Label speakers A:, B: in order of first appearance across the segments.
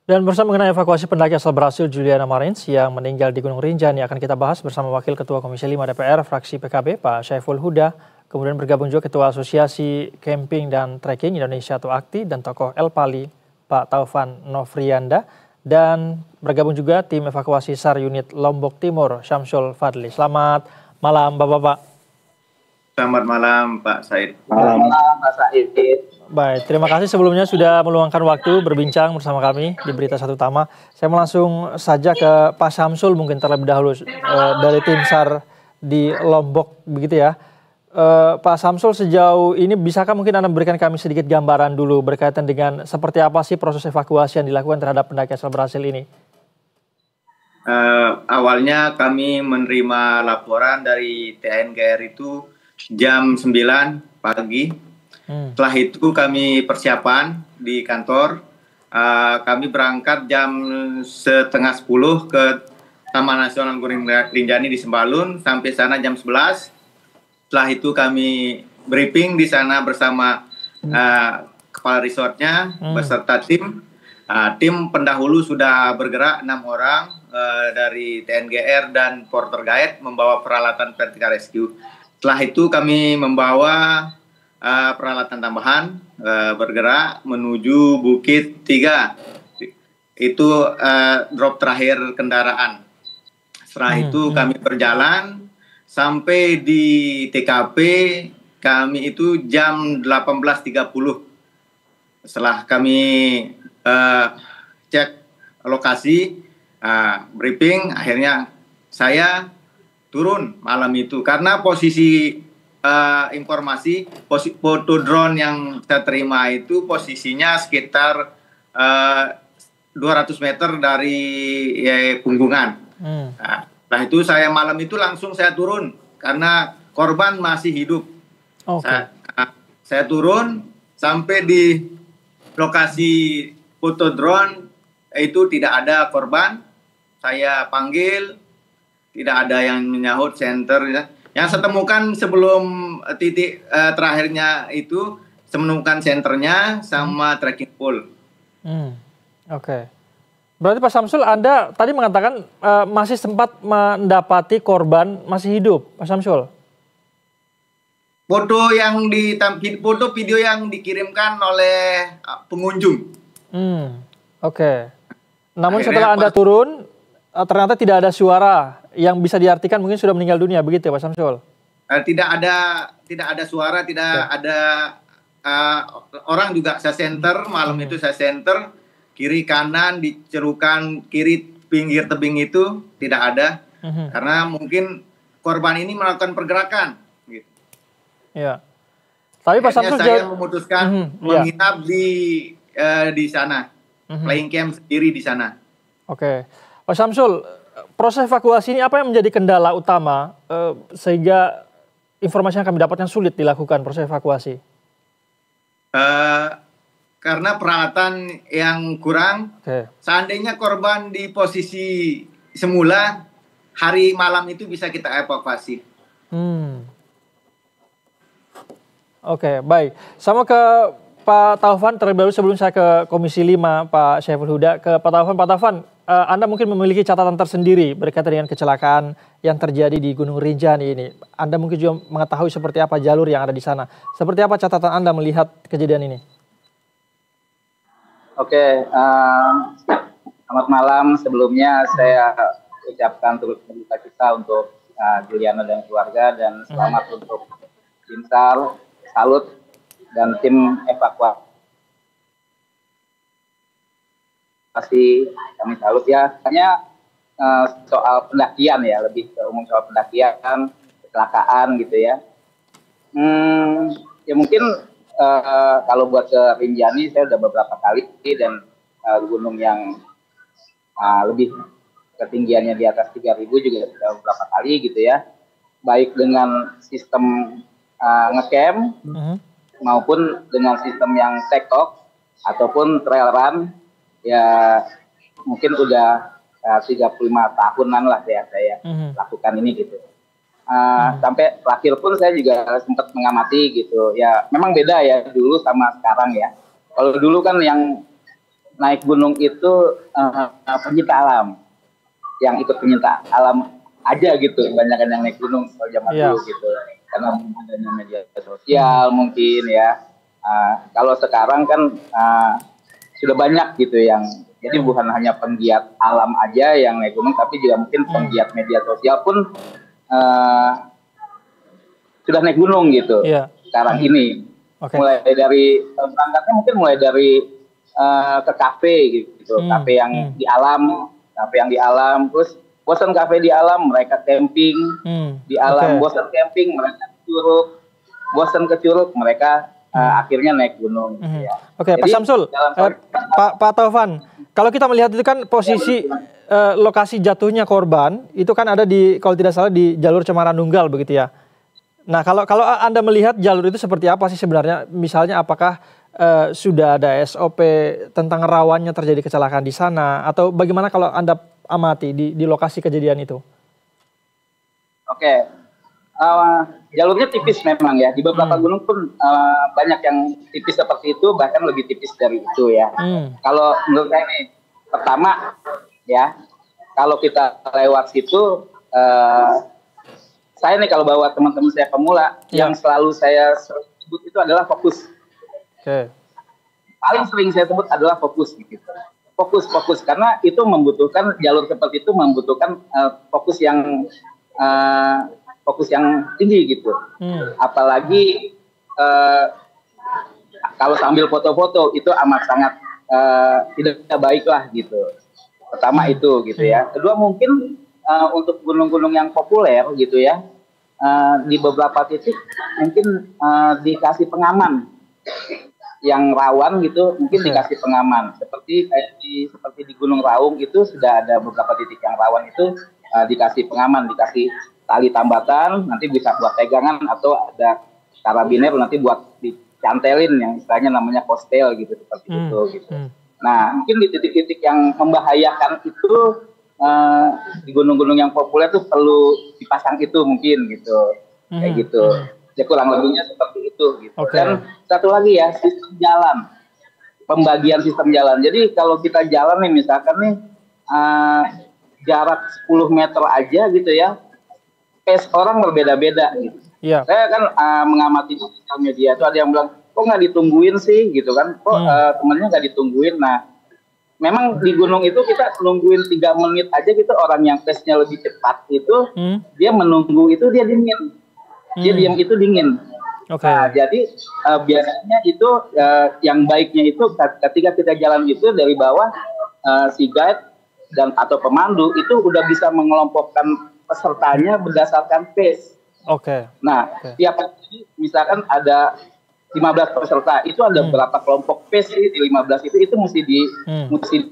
A: Dan bersama mengenai evakuasi pendaki asal Brasil Juliana Marins yang meninggal di Gunung Rinjani akan kita bahas bersama Wakil Ketua Komisi 5 DPR fraksi PKB Pak Syaiful Huda. Kemudian bergabung juga Ketua Asosiasi Camping dan Trekking Indonesia atau AKTI dan tokoh El Pali Pak Taufan Novrianda. Dan bergabung juga tim evakuasi SAR Unit Lombok Timur Syamsul Fadli. Selamat malam Bapak-Bapak.
B: Selamat malam Pak Said.
C: Malam Pak Said.
A: Baik, terima kasih sebelumnya sudah meluangkan waktu berbincang bersama kami di Berita Satu Utama. Saya mau langsung saja ke Pak Syamsul mungkin terlebih dahulu dari tim SAR di Lombok begitu ya. Pak Syamsul, sejauh ini bisakah mungkin Anda memberikan kami sedikit gambaran dulu berkaitan dengan seperti apa sih proses evakuasi yang dilakukan terhadap pendaki asal Brasil ini?
B: Awalnya kami menerima laporan dari TNGR itu jam 9 pagi. Setelah itu kami persiapan di kantor. Kami berangkat jam setengah 10 ke Taman Nasional Gunung Rinjani di Sembalun. Sampai sana jam 11. Setelah itu kami briefing di sana bersama kepala resortnya beserta tim. Tim pendahulu sudah bergerak 6 orang dari TNGR dan Porter Guide membawa peralatan vertical rescue. Setelah itu kami membawa peralatan tambahan bergerak menuju Bukit 3. Itu drop terakhir kendaraan. Setelah itu kami berjalan sampai di TKP kami itu jam 18.30. Setelah kami cek lokasi, briefing, akhirnya saya turun malam itu karena posisi informasi foto drone yang saya terima itu posisinya sekitar 200 meter dari punggungan. Nah itu saya malam itu langsung saya turun karena korban masih hidup. Saya turun sampai di lokasi foto drone itu tidak ada korban. Saya panggil, tidak ada yang menyahut center ya. Yang saya temukan sebelum titik terakhirnya itu, saya menemukan senternya sama trekking pole.
A: Oke. Berarti Pak Syamsul, Anda tadi mengatakan masih sempat mendapati korban masih hidup, Pak Syamsul?
B: Foto video yang dikirimkan oleh pengunjung.
A: Oke. Namun setelah Anda turun, ternyata tidak ada suara yang bisa diartikan mungkin sudah meninggal dunia, begitu ya Pak Syamsul?
B: Tidak ada suara, tidak ada orang juga. Saya center malam itu, saya center kiri kanan dicerukan kiri pinggir tebing itu tidak ada karena mungkin korban ini melakukan pergerakan. Gitu.
A: Ya. Tapi Pak Syamsul
B: saya memutuskan menginap di sana, playing camp sendiri di sana.
A: Oke, Pak Syamsul. Proses evakuasi ini apa yang menjadi kendala utama sehingga informasi yang kami dapatkan sulit dilakukan proses evakuasi?
B: Karena peralatan yang kurang. Seandainya korban di posisi semula, hari malam itu bisa kita evakuasi.
A: Oke, baik. Sama ke Pak Taufan terlebih dahulu sebelum saya ke Komisi 5 Pak Syaiful Huda. Ke Pak Taufan, Anda mungkin memiliki catatan tersendiri berkaitan dengan kecelakaan yang terjadi di Gunung Rinjani ini. Anda mungkin juga mengetahui seperti apa jalur yang ada di sana. Seperti apa catatan Anda melihat kejadian ini?
C: Oke, selamat malam. Sebelumnya saya ucapkan turut berduka cita untuk Juliana dan keluarga dan selamat untuk tim SAR, salut dan tim evakuasi. Kami salut ya. Hanya soal pendakian ya, lebih ke umum soal pendakian, kecelakaan gitu ya. Ya mungkin kalau buat ke Rinjani saya udah beberapa kali dan gunung yang lebih ketinggiannya di atas 3.000 juga sudah beberapa kali gitu ya. Baik dengan sistem ngecamp maupun dengan sistem yang take-off ataupun trail run. Ya mungkin udah 35 tahunan lah ya saya lakukan ini gitu. Sampai terakhir pun saya juga sempat mengamati gitu. Ya memang beda ya dulu sama sekarang ya. Kalau dulu kan yang naik gunung itu pencinta alam, yang ikut pencinta alam aja gitu, kebanyakan yang naik gunung kalau zaman dulu gitu, karena adanya media sosial mungkin ya. Kalau sekarang kan sudah banyak gitu yang, jadi bukan hanya penggiat alam aja yang naik gunung, tapi juga mungkin penggiat media sosial pun sudah naik gunung gitu sekarang ini. Mulai dari berangkatnya mungkin mulai dari ke kafe gitu, kafe yang di alam, terus bosan kafe di alam mereka camping di alam, bosan camping mereka ke Curug, bosan ke Curug mereka akhirnya naik gunung. Ya.
A: Oke, Pak Syamsul, Pak Taufan, kalau kita melihat itu kan posisi lokasi jatuhnya korban itu kan ada di, kalau tidak salah, di jalur Cemara Nunggal begitu ya. Nah, kalau Anda melihat jalur itu seperti apa sih sebenarnya? Misalnya apakah sudah ada SOP tentang rawannya terjadi kecelakaan di sana, atau bagaimana kalau Anda amati di lokasi kejadian itu?
C: Oke, jalurnya tipis memang ya. Di beberapa gunung pun banyak yang tipis seperti itu, bahkan lebih tipis dari itu ya. Kalau menurut saya nih, pertama ya, kalau kita lewat situ, saya nih kalau bawa teman-teman saya pemula, yang selalu saya sebut itu adalah fokus. Paling sering saya sebut adalah fokus gitu. Fokus, karena itu membutuhkan, jalur seperti itu membutuhkan fokus yang tinggi gitu. Apalagi kalau sambil foto-foto itu amat sangat tidak baik lah gitu. Pertama itu gitu ya. Kedua mungkin untuk gunung-gunung yang populer gitu ya, di beberapa titik mungkin dikasih pengaman yang rawan gitu, mungkin dikasih pengaman seperti di Gunung Raung itu sudah ada beberapa titik yang rawan itu dikasih pengaman, dikasih tali tambatan, nanti bisa buat pegangan, atau ada karabiner nanti buat dicantelin yang istilahnya namanya postel gitu, seperti itu gitu. Nah, mungkin di titik-titik yang membahayakan itu di gunung-gunung yang populer tuh perlu dipasang itu mungkin gitu, kayak gitu. Ya kurang lebihnya seperti itu gitu. Dan satu lagi ya, sistem jalan, pembagian sistem jalan. Jadi kalau kita jalan nih misalkan nih jarak 10 meter aja gitu ya, pace orang berbeda-beda gitu. Saya kan mengamati di sosial media itu ada yang bilang, kok nggak ditungguin sih gitu kan, kok temennya nggak ditungguin. Nah, memang di gunung itu kita nungguin 3 menit aja gitu, orang yang pace-nya lebih cepat itu dia menunggu itu dia dingin. Dia diam itu dingin. Nah, jadi biasanya itu yang baiknya itu ketika kita jalan itu dari bawah, si guide dan atau pemandu itu udah bisa mengelompokkan pesertanya berdasarkan pace. Nah, tiap hari misalkan ada 15 peserta, itu ada berapa kelompok pace di 15 itu mesti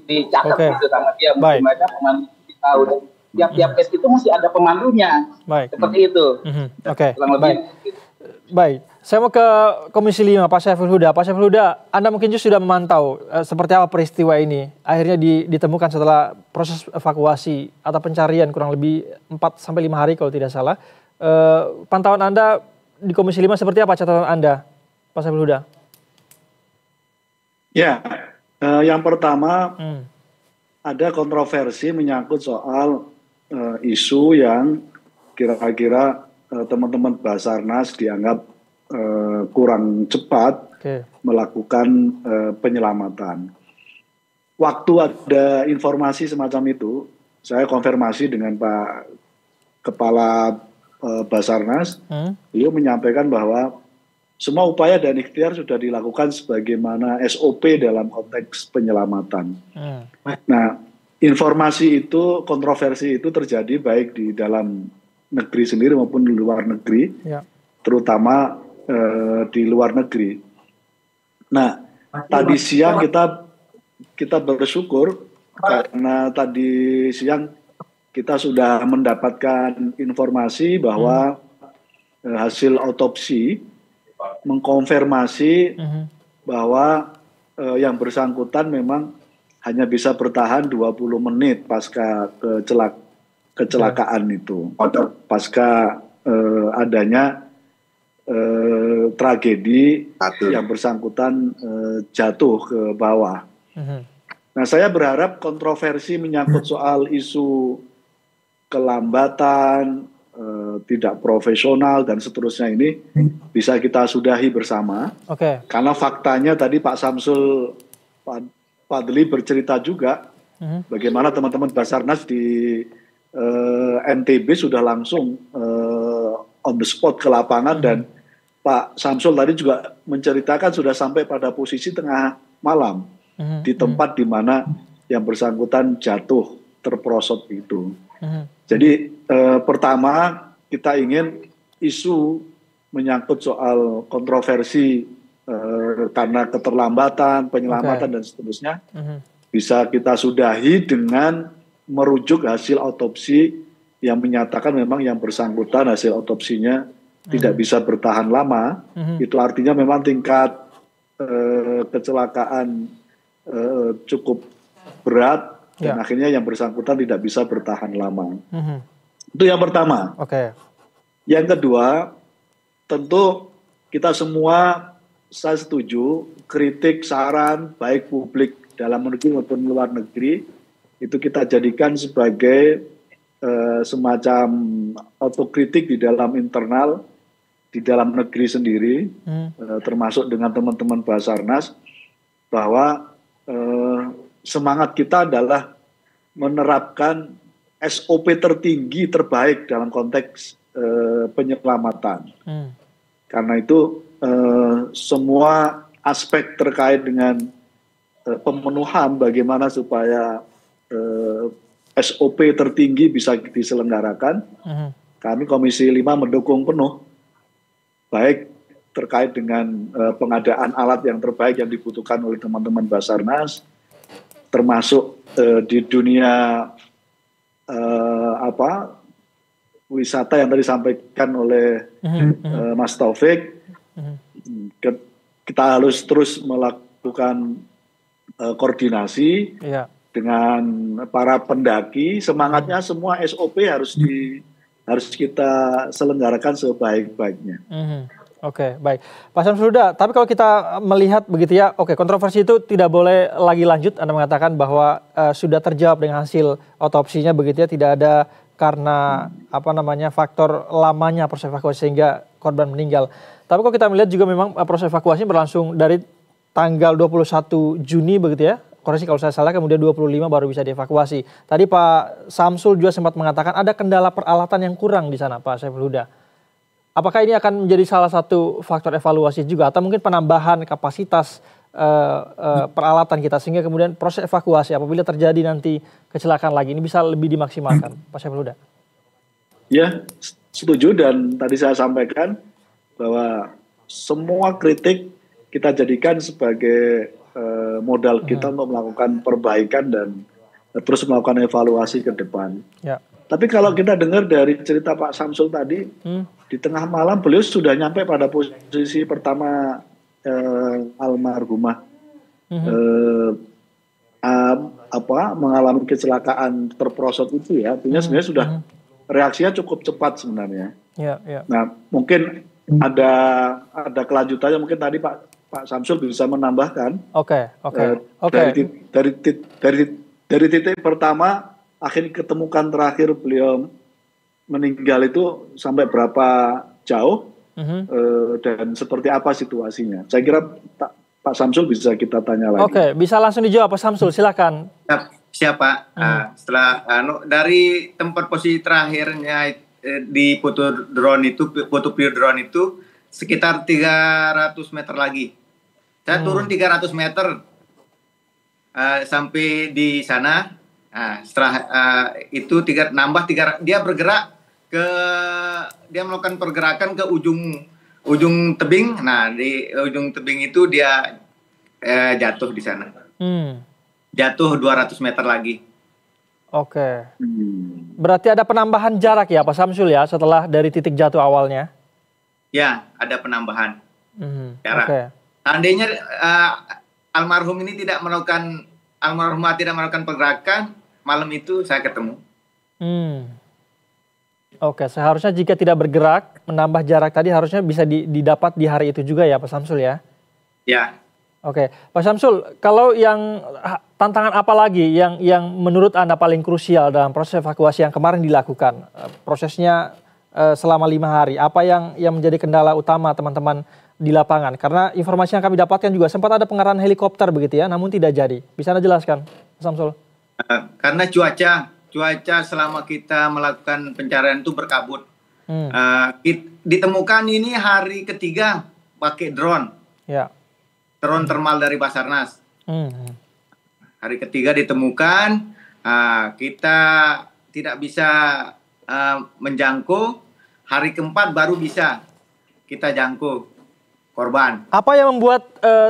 C: dicatat gitu sama dia. Mesti mereka pemandu tahu. Tiap pace itu mesti ada pemandunya. Seperti itu.
A: Baik, saya mau ke Komisi 5, Pak Syaiful Huda. Pak Syaiful Huda, Anda mungkin juga sudah memantau seperti apa peristiwa ini. Akhirnya ditemukan setelah proses evakuasi atau pencarian kurang lebih 4-5 hari kalau tidak salah. Pantauan Anda di Komisi 5 seperti apa, catatan Anda, Pak Syaiful Huda?
D: Ya, yang pertama ada kontroversi menyangkut soal isu yang kira-kira teman-teman Basarnas dianggap kurang cepat melakukan penyelamatan. Waktu ada informasi semacam itu, saya konfirmasi dengan Pak Kepala Basarnas, beliau menyampaikan bahwa semua upaya dan ikhtiar sudah dilakukan sebagaimana SOP dalam konteks penyelamatan. Nah, informasi itu, kontroversi itu terjadi baik di dalam negeri sendiri maupun di luar negeri, terutama di luar negeri. Nah, tadi siang kita bersyukur karena tadi siang kita sudah mendapatkan informasi bahwa hasil otopsi mengkonfirmasi bahwa yang bersangkutan memang hanya bisa bertahan 20 menit pasca kecelakaan itu, pasca adanya tragedi yang bersangkutan jatuh ke bawah. Nah, saya berharap kontroversi menyangkut soal isu kelambatan, tidak profesional dan seterusnya ini bisa kita sudahi bersama. Karena faktanya tadi Pak Samsul Fadli bercerita juga bagaimana teman-teman Basarnas di NTB sudah langsung on the spot ke lapangan dan Pak Samsul tadi juga menceritakan sudah sampai pada posisi tengah malam di tempat di mana yang bersangkutan jatuh terperosot itu. Jadi pertama kita ingin isu menyangkut soal kontroversi karena keterlambatan, penyelamatan dan seterusnya bisa kita sudahi dengan merujuk hasil otopsi yang menyatakan memang yang bersangkutan hasil otopsinya tidak bisa bertahan lama. Itu artinya memang tingkat kecelakaan cukup berat dan akhirnya yang bersangkutan tidak bisa bertahan lama. Itu yang pertama. Yang kedua, tentu kita semua, saya setuju, kritik, saran, baik publik dalam negeri maupun luar negeri, itu kita jadikan sebagai semacam otokritik di dalam internal, di dalam negeri sendiri, termasuk dengan teman-teman Basarnas, bahwa semangat kita adalah menerapkan SOP tertinggi terbaik dalam konteks penyelamatan. Karena itu semua aspek terkait dengan pemenuhan bagaimana supaya SOP tertinggi bisa diselenggarakan. Kami Komisi 5 mendukung penuh, baik terkait dengan pengadaan alat yang terbaik yang dibutuhkan oleh teman-teman Basarnas, termasuk di dunia wisata yang tadi disampaikan oleh Mas Taufik. Kita harus terus melakukan koordinasi dengan para pendaki. Semangatnya semua SOP harus kita selenggarakan sebaik-baiknya.
A: Baik. Pak Samsul Huda, tapi kalau kita melihat begitu ya, kontroversi itu tidak boleh lagi lanjut. Anda mengatakan bahwa sudah terjawab dengan hasil otopsinya begitu ya, tidak ada karena faktor lamanya proses evakuasi sehingga korban meninggal. Tapi kalau kita melihat juga memang proses evakuasi berlangsung dari tanggal 21 Juni begitu ya. Koreksi kalau saya salah, kemudian 25 baru bisa dievakuasi. Tadi Pak Samsul juga sempat mengatakan ada kendala peralatan yang kurang di sana, Pak Saiful Huda. Apakah ini akan menjadi salah satu faktor evaluasi juga atau mungkin penambahan kapasitas peralatan kita sehingga kemudian proses evakuasi apabila terjadi nanti kecelakaan lagi ini bisa lebih dimaksimalkan, Pak Saiful Huda?
D: Ya, setuju dan tadi saya sampaikan bahwa semua kritik kita jadikan sebagai modal kita untuk melakukan perbaikan dan terus melakukan evaluasi ke depan. Tapi kalau kita dengar dari cerita Pak Samsul tadi, di tengah malam beliau sudah nyampe pada posisi pertama almarhumah mengalami kecelakaan terperosot itu ya. Artinya sebenarnya sudah reaksinya cukup cepat sebenarnya. Nah, mungkin ada kelanjutannya, mungkin tadi Pak Samsul bisa menambahkan. Dari titik pertama akhirnya ketemukan terakhir beliau meninggal itu sampai berapa jauh dan seperti apa situasinya. Saya kira Pak Samsul bisa kita tanya lagi.
A: Bisa langsung dijawab Pak Samsul, silakan.
B: Siapa? Setelah dari tempat posisi terakhirnya di foto drone itu sekitar 300 meter lagi. Saya turun 300 meter sampai di sana. Setelah itu nambah 3, dia bergerak dia melakukan pergerakan ke ujung tebing. Nah, di ujung tebing itu dia jatuh di sana. Jatuh 200 meter lagi.
A: Berarti ada penambahan jarak ya Pak Samsul ya setelah dari titik jatuh awalnya?
B: Ya, ada penambahan jarak. Seandainya almarhumah tidak melakukan pergerakan, malam itu saya ketemu.
A: Seharusnya jika tidak bergerak, menambah jarak tadi harusnya bisa didapat di hari itu juga ya Pak Samsul ya?
B: Ya.
A: Oke, Pak Syamsul, kalau yang tantangan apa lagi yang menurut Anda paling krusial dalam proses evakuasi yang kemarin dilakukan? Prosesnya selama 5 hari, apa yang menjadi kendala utama teman-teman di lapangan? Karena informasi yang kami dapatkan juga sempat ada pengerahan helikopter begitu ya, namun tidak jadi. Bisa Anda jelaskan, Pak Syamsul?
B: Karena cuaca selama kita melakukan pencarian itu berkabut. Ditemukan ini hari ketiga pakai drone. Ya. Drone thermal dari Basarnas. Hari ketiga ditemukan, kita tidak bisa menjangkau. Hari keempat baru bisa kita jangkau korban.
A: Apa yang membuat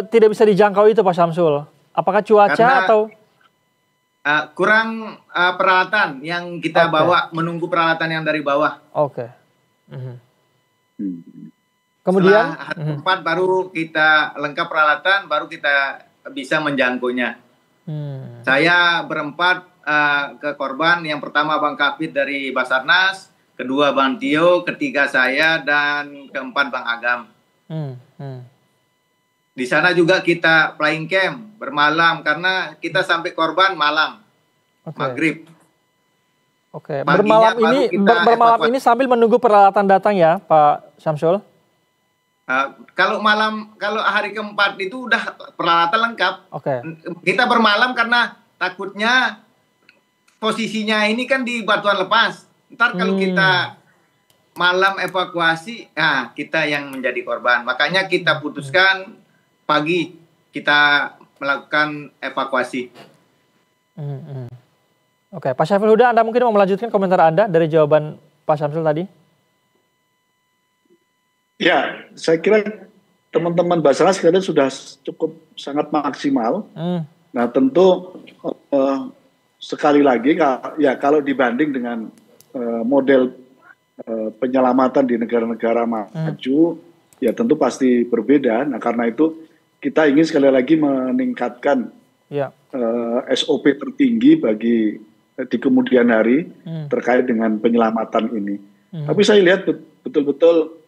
A: tidak bisa dijangkau itu, Pak Syamsul? Apakah cuaca atau
B: kurang peralatan yang kita bawa, menunggu peralatan yang dari bawah.
A: Oke. Kemudian
B: setelah hari keempat baru kita lengkap peralatan, baru kita bisa menjangkaunya. Saya berempat ke korban. Yang pertama Bang Kapit dari Basarnas, kedua Bang Tio, ketiga saya, dan keempat Bang Agam. Di sana juga kita flying camp bermalam karena kita sampai korban malam, maghrib.
A: Oke, bermalam ini sambil menunggu peralatan datang ya, Pak Syamsul?
B: Kalau hari keempat itu udah peralatan lengkap. Kita bermalam karena takutnya posisinya ini kan di batuan lepas. Ntar kalau kita malam evakuasi, kita yang menjadi korban. Makanya kita putuskan pagi kita melakukan evakuasi.
A: Oke, Pak Syaiful Huda, Anda mungkin mau melanjutkan komentar Anda dari jawaban Pak Syamsul tadi?
D: Ya, saya kira teman-teman Basarnas sekarang sudah cukup sangat maksimal. Nah, tentu sekali lagi ya kalau dibanding dengan model penyelamatan di negara-negara maju, ya tentu pasti berbeda. Nah, karena itu kita ingin sekali lagi meningkatkan SOP tertinggi bagi di kemudian hari terkait dengan penyelamatan ini. Tapi saya lihat betul-betul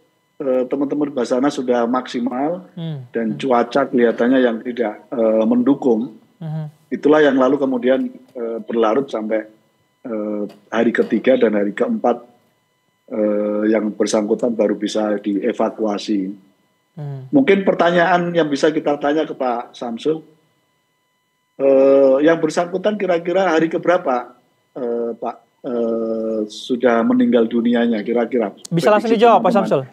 D: teman-teman Basarnas sudah maksimal dan cuaca kelihatannya yang tidak mendukung. Itulah yang lalu kemudian berlarut sampai hari ketiga dan hari keempat yang bersangkutan baru bisa dievakuasi. Mungkin pertanyaan yang bisa kita tanya ke Pak Syamsul, yang bersangkutan kira-kira hari keberapa Pak sudah meninggal dunianya kira-kira?
A: Bisa langsung dijawab Pak Syamsul.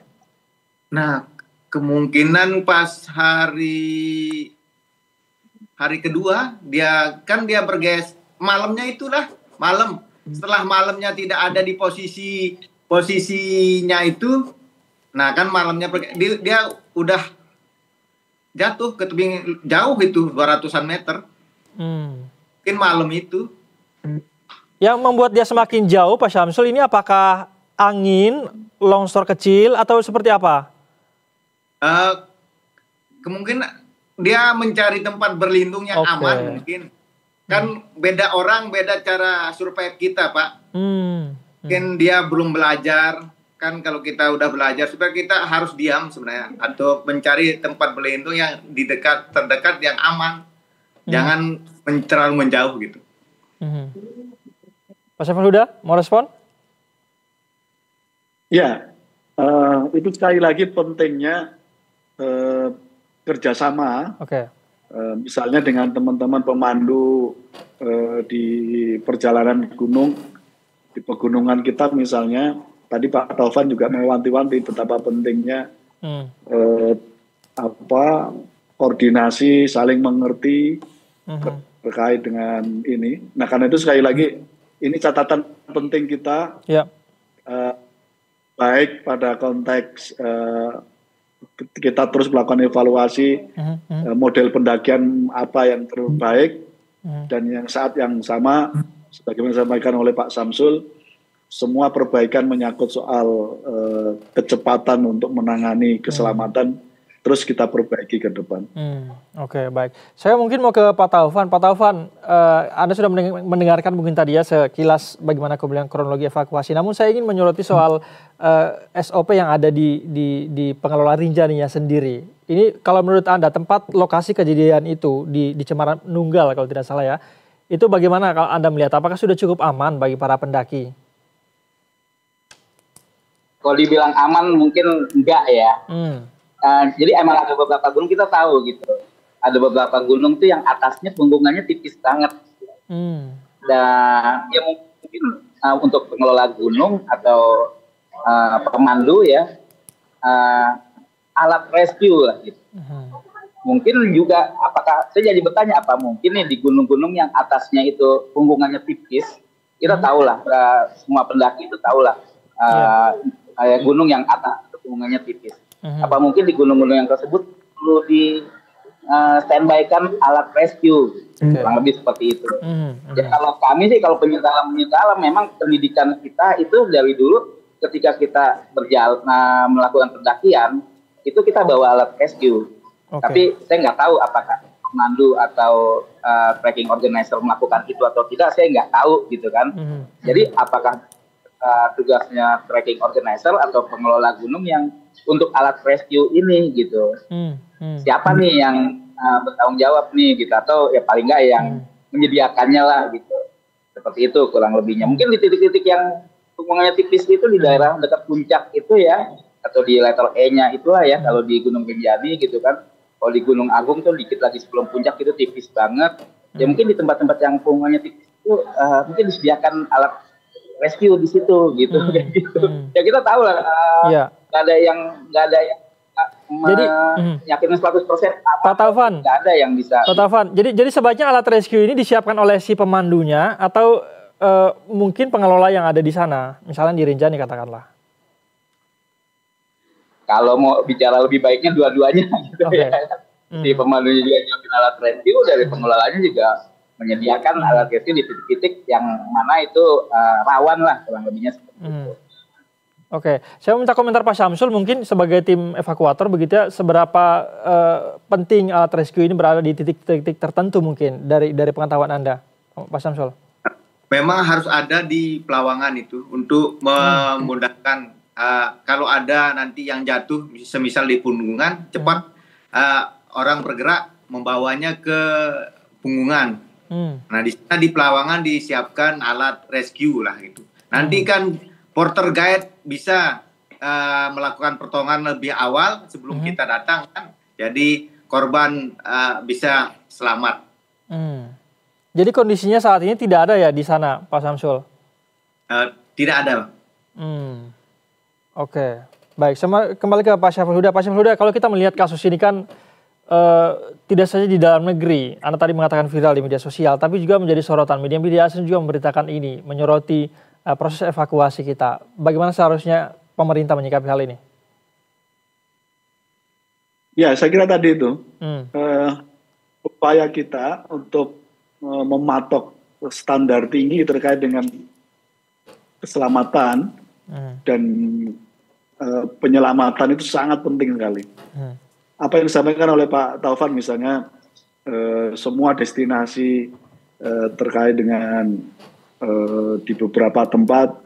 B: Nah, kemungkinan pas hari kedua dia berges malamnya itulah malam. Setelah malamnya tidak ada di posisinya itu, nah kan malamnya dia udah jatuh ke tebing jauh itu 200-an meter. Mungkin malam itu.
A: Yang membuat dia semakin jauh, Pak Syamsul, ini apakah angin, longsor kecil atau seperti apa?
B: Kemungkinan dia mencari tempat berlindung yang aman mungkin. Kan beda orang, beda cara survive kita, Pak. Mungkin dia belum belajar. Kan kalau kita udah belajar, supaya kita harus diam sebenarnya. Atau mencari tempat berlindung yang terdekat yang aman. Jangan terlalu menjauh gitu.
A: Pak Syaiful Huda, mau respon?
D: Ya, itu sekali lagi pentingnya kerjasama. Misalnya dengan teman-teman pemandu di perjalanan gunung, di pegunungan kita misalnya, tadi Pak Taufan juga mewanti-wanti betapa pentingnya koordinasi, saling mengerti terkait dengan ini. Nah, karena itu sekali lagi ini catatan penting kita, baik pada konteks kita terus melakukan evaluasi model pendakian apa yang terbaik, dan yang saat yang sama sebagaimana disampaikan oleh Pak Syamsul, semua perbaikan menyangkut soal kecepatan untuk menangani keselamatan terus kita perbaiki ke depan.
A: Oke, baik. Saya mungkin mau ke Pak Taufan. Pak Taufan, Anda sudah mendengarkan mungkin tadi ya sekilas bagaimana kemudian kronologi evakuasi. Namun saya ingin menyoroti soal SOP yang ada di pengelola Rinjaninya sendiri. Ini kalau menurut Anda tempat lokasi kejadian itu di Cemara Nunggal kalau tidak salah ya, itu bagaimana kalau Anda melihat? Apakah sudah cukup aman bagi para pendaki?
C: Kalau dibilang aman mungkin enggak ya. Jadi emang ada beberapa gunung kita tahu gitu. Ada beberapa gunung tuh yang atasnya punggungannya tipis banget. Dan ya mungkin untuk pengelola gunung atau pemandu ya, alat rescue lah gitu. Mungkin juga apakah saya jadi bertanya apa mungkin nih di gunung-gunung yang atasnya itu punggungannya tipis, kita tahu lah, semua pendaki itu tahu lah gunung yang atas punggungannya tipis. Apa mungkin di gunung-gunung yang tersebut perlu di standby-kan alat rescue, kurang lebih seperti itu. Ya kalau kami sih, kalau penyelam memang pendidikan kita itu dari dulu ketika kita berjalan melakukan pendakian itu kita bawa alat rescue. Tapi saya nggak tahu apakah pemandu atau trekking organizer melakukan itu atau tidak, saya nggak tahu gitu kan. Jadi apakah tugasnya trekking organizer atau pengelola gunung yang untuk alat rescue ini gitu, siapa nih yang bertanggung jawab nih gitu, atau ya paling nggak yang menyediakannya lah gitu, seperti itu kurang lebihnya. Mungkin di titik-titik yang punggungannya tipis itu di daerah dekat puncak itu ya, atau di letter E-nya itulah ya, kalau di Gunung Rinjani gitu kan. Kalau di Gunung Agung tuh dikit lagi sebelum puncak itu tipis banget. Ya mungkin di tempat-tempat yang punggungannya tipis itu mungkin disediakan alat rescue di situ gitu. Ya kita tahu lah nggak ada yang
A: jadi
C: yakin 100%
A: Pak Taufan,
C: nggak ada yang bisa.
A: Pak Taufan, jadi sebaiknya alat rescue ini disiapkan oleh si pemandunya atau mungkin pengelola yang ada di sana, misalnya di Rinjani katakanlah.
C: Kalau mau bicara lebih baiknya dua-duanya gitu ya. Di pemandunya juga nyiapin alat rescue, dari pengelolanya juga menyediakan alat rescue di titik-titik yang mana itu rawan lah, kurang lebihnya seperti itu.
A: Oke, saya minta komentar Pak Syamsul mungkin sebagai tim evakuator begitu ya, seberapa penting alat rescue ini berada di titik-titik tertentu mungkin dari pengetahuan Anda, Pak Syamsul?
B: Memang harus ada di pelawangan itu untuk memudahkan kalau ada nanti yang jatuh, semisal di punggungan, cepat orang bergerak membawanya ke punggungan. Nah di sana di pelawangan disiapkan alat rescue lah gitu. Nanti kan porter guide bisa melakukan pertolongan lebih awal sebelum kita datang kan, jadi korban bisa selamat.
A: Jadi kondisinya saat ini tidak ada ya di sana, Pak Syamsul?
B: Tidak ada.
A: Oke, baik. Kembali ke Pak Syaiful Huda. Pak Syaiful Huda, kalau kita melihat kasus ini kan tidak saja di dalam negeri, Anda tadi mengatakan viral di media sosial, tapi juga menjadi sorotan. Media-media asing juga memberitakan ini, menyoroti proses evakuasi kita. Bagaimana seharusnya pemerintah menyikapi hal ini?
D: Ya, saya kira tadi itu upaya kita untuk mematok standar tinggi terkait dengan keselamatan dan penyelamatan itu sangat penting sekali. Apa yang disampaikan oleh Pak Taufan misalnya, semua destinasi terkait dengan di beberapa tempat,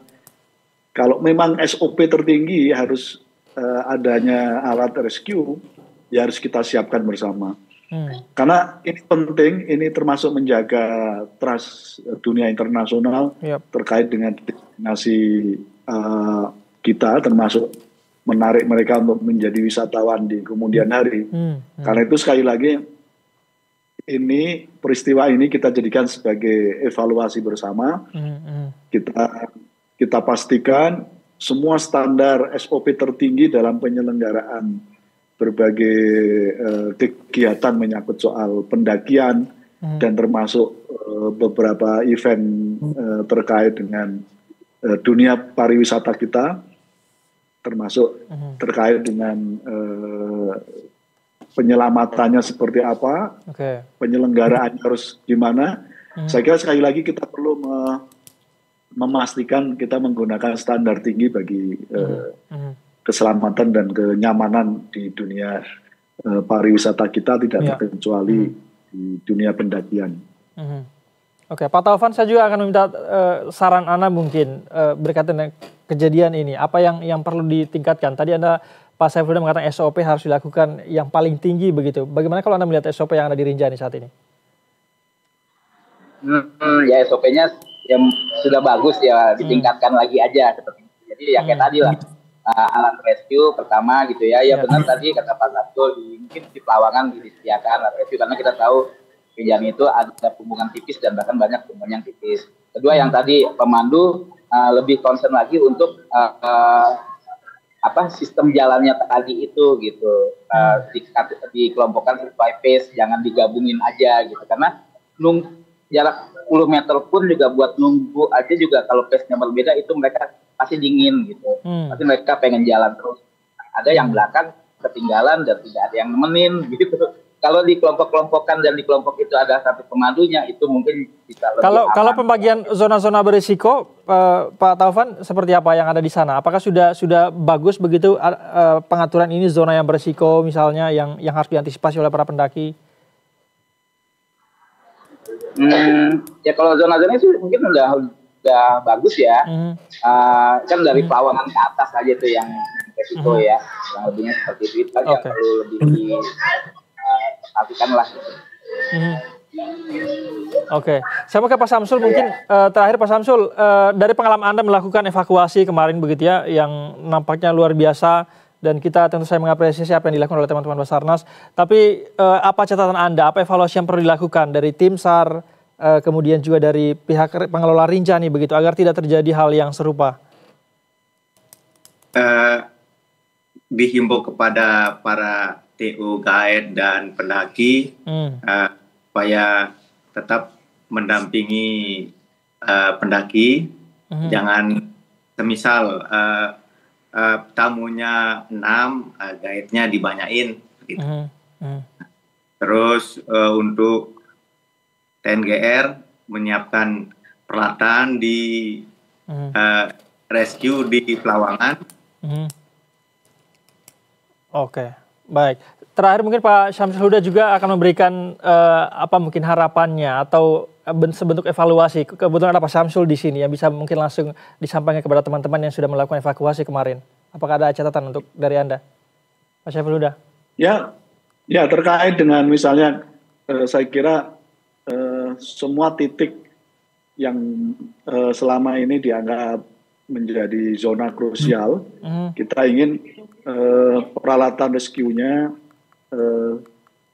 D: kalau memang SOP tertinggi harus adanya alat rescue, ya harus kita siapkan bersama. Karena ini penting, ini termasuk menjaga trust dunia internasional terkait dengan destinasi kita, termasuk menarik mereka untuk menjadi wisatawan di kemudian hari. Karena itu sekali lagi, ini peristiwa ini kita jadikan sebagai evaluasi bersama. Kita pastikan semua standar SOP tertinggi dalam penyelenggaraan berbagai kegiatan menyangkut soal pendakian dan termasuk beberapa event terkait dengan dunia pariwisata kita, termasuk terkait dengan penyelamatannya seperti apa, penyelenggaraannya harus gimana. Saya kira sekali lagi kita perlu memastikan kita menggunakan standar tinggi bagi keselamatan dan kenyamanan di dunia pariwisata kita tidak terkecuali di dunia pendakian.
A: Oke, Pak Taufan, saya juga akan meminta saran Anda mungkin berkaitan dengan kejadian ini. Apa yang perlu ditingkatkan? Tadi Pak Saiful Huda mengatakan SOP harus dilakukan yang paling tinggi begitu. Bagaimana kalau Anda melihat SOP yang ada di Rinjani saat ini?
C: Ya SOP-nya yang sudah bagus ya, ditingkatkan lagi aja seperti itu. Jadi ya kayak tadi lah, alat rescue pertama gitu ya. Ya benar tadi kata Pak Sabtu, mungkin di Pelawangan disediakan alat rescue karena kita tahu Rinjani itu ada pembuangan tipis dan bahkan banyak pembuangan yang tipis. Kedua yang tadi pemandu lebih concern lagi untuk sistem jalannya tadi itu gitu, dikelompokkan sesuai pace, jangan digabungin aja gitu karena jarak 10 meter pun juga buat nunggu aja juga kalau pace-nya berbeda itu mereka pasti dingin gitu, pasti mereka pengen jalan terus. Ada yang belakang ketinggalan dan tidak ada yang nemenin gitu. Kalau dikelompok-kelompokkan dan di kelompok itu ada satu pemandunya, itu mungkin bisa lebih aman.
A: Kalau pembagian zona-zona berisiko, Pak Taufan, seperti apa yang ada di sana? Apakah sudah bagus begitu pengaturan ini zona yang berisiko misalnya yang harus diantisipasi oleh para pendaki?
C: Ya kalau zona-zona itu mungkin udah bagus ya. Kan dari Pelawangan ke atas aja tuh yang berisiko ya, yang lebihnya seperti itu yang perlu lebih lakukan lah.
A: Oke, saya mau ke Pak Samsul mungkin terakhir Pak Samsul, dari pengalaman Anda melakukan evakuasi kemarin begitu ya, yang nampaknya luar biasa dan kita tentu saja mengapresiasi apa yang dilakukan oleh teman-teman Basarnas. Tapi apa catatan Anda, apa evaluasi yang perlu dilakukan dari tim SAR, kemudian juga dari pihak pengelola Rinjani begitu agar tidak terjadi hal yang serupa?
B: Dihimbau kepada para TU, guide dan pendaki supaya tetap mendampingi pendaki, jangan semisal tamunya 6, guide-nya dibanyain gitu. Terus untuk TNGR menyiapkan peralatan di rescue di Pelawangan.
A: Oke, baik. Terakhir mungkin Pak Syamsul Huda juga akan memberikan mungkin harapannya atau sebentuk evaluasi. Kebetulan ada Pak Syamsul di sini yang bisa mungkin langsung disampaikan kepada teman-teman yang sudah melakukan evakuasi kemarin. Apakah ada catatan untuk dari Anda, Pak Syamsul Huda?
D: Ya terkait dengan misalnya saya kira semua titik yang selama ini dianggap menjadi zona krusial, kita ingin peralatan rescue-nya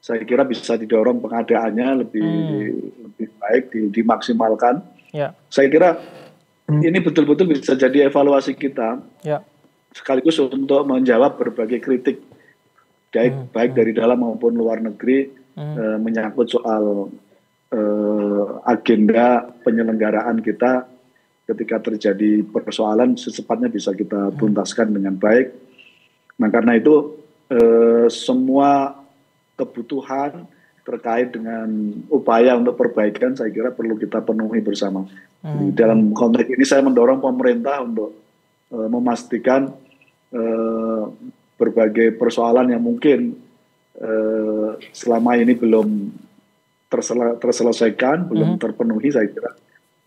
D: saya kira bisa didorong pengadaannya lebih baik, dimaksimalkan. Saya kira ini betul-betul bisa jadi evaluasi kita, sekaligus untuk menjawab berbagai kritik baik dari dalam maupun luar negeri menyangkut soal agenda penyelenggaraan kita ketika terjadi persoalan secepatnya bisa kita tuntaskan dengan baik. Nah karena itu semua kebutuhan terkait dengan upaya untuk perbaikan saya kira perlu kita penuhi bersama. Dalam konteks ini saya mendorong pemerintah untuk memastikan berbagai persoalan yang mungkin selama ini belum terselesaikan, belum terpenuhi, saya kira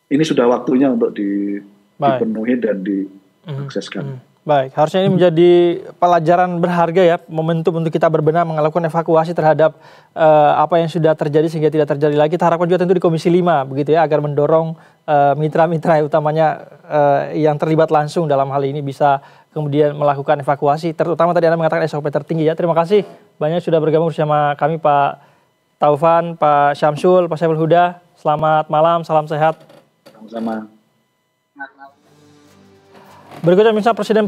D: ini sudah waktunya untuk dipenuhi dan diakseskan.
A: Baik, harusnya ini menjadi pelajaran berharga ya, momentum untuk kita berbenah melakukan evakuasi terhadap apa yang sudah terjadi sehingga tidak terjadi lagi. Kita harapkan juga tentu di Komisi 5 begitu ya, agar mendorong mitra-mitra utamanya yang terlibat langsung dalam hal ini bisa kemudian melakukan evakuasi. Terutama tadi Anda mengatakan SOP tertinggi ya. Terima kasih banyak sudah bergabung bersama kami Pak Taufan, Pak Syamsul, Pak Saiful Huda. Selamat malam, salam sehat.
D: Sama-sama.
A: Berikutnya misalnya Presiden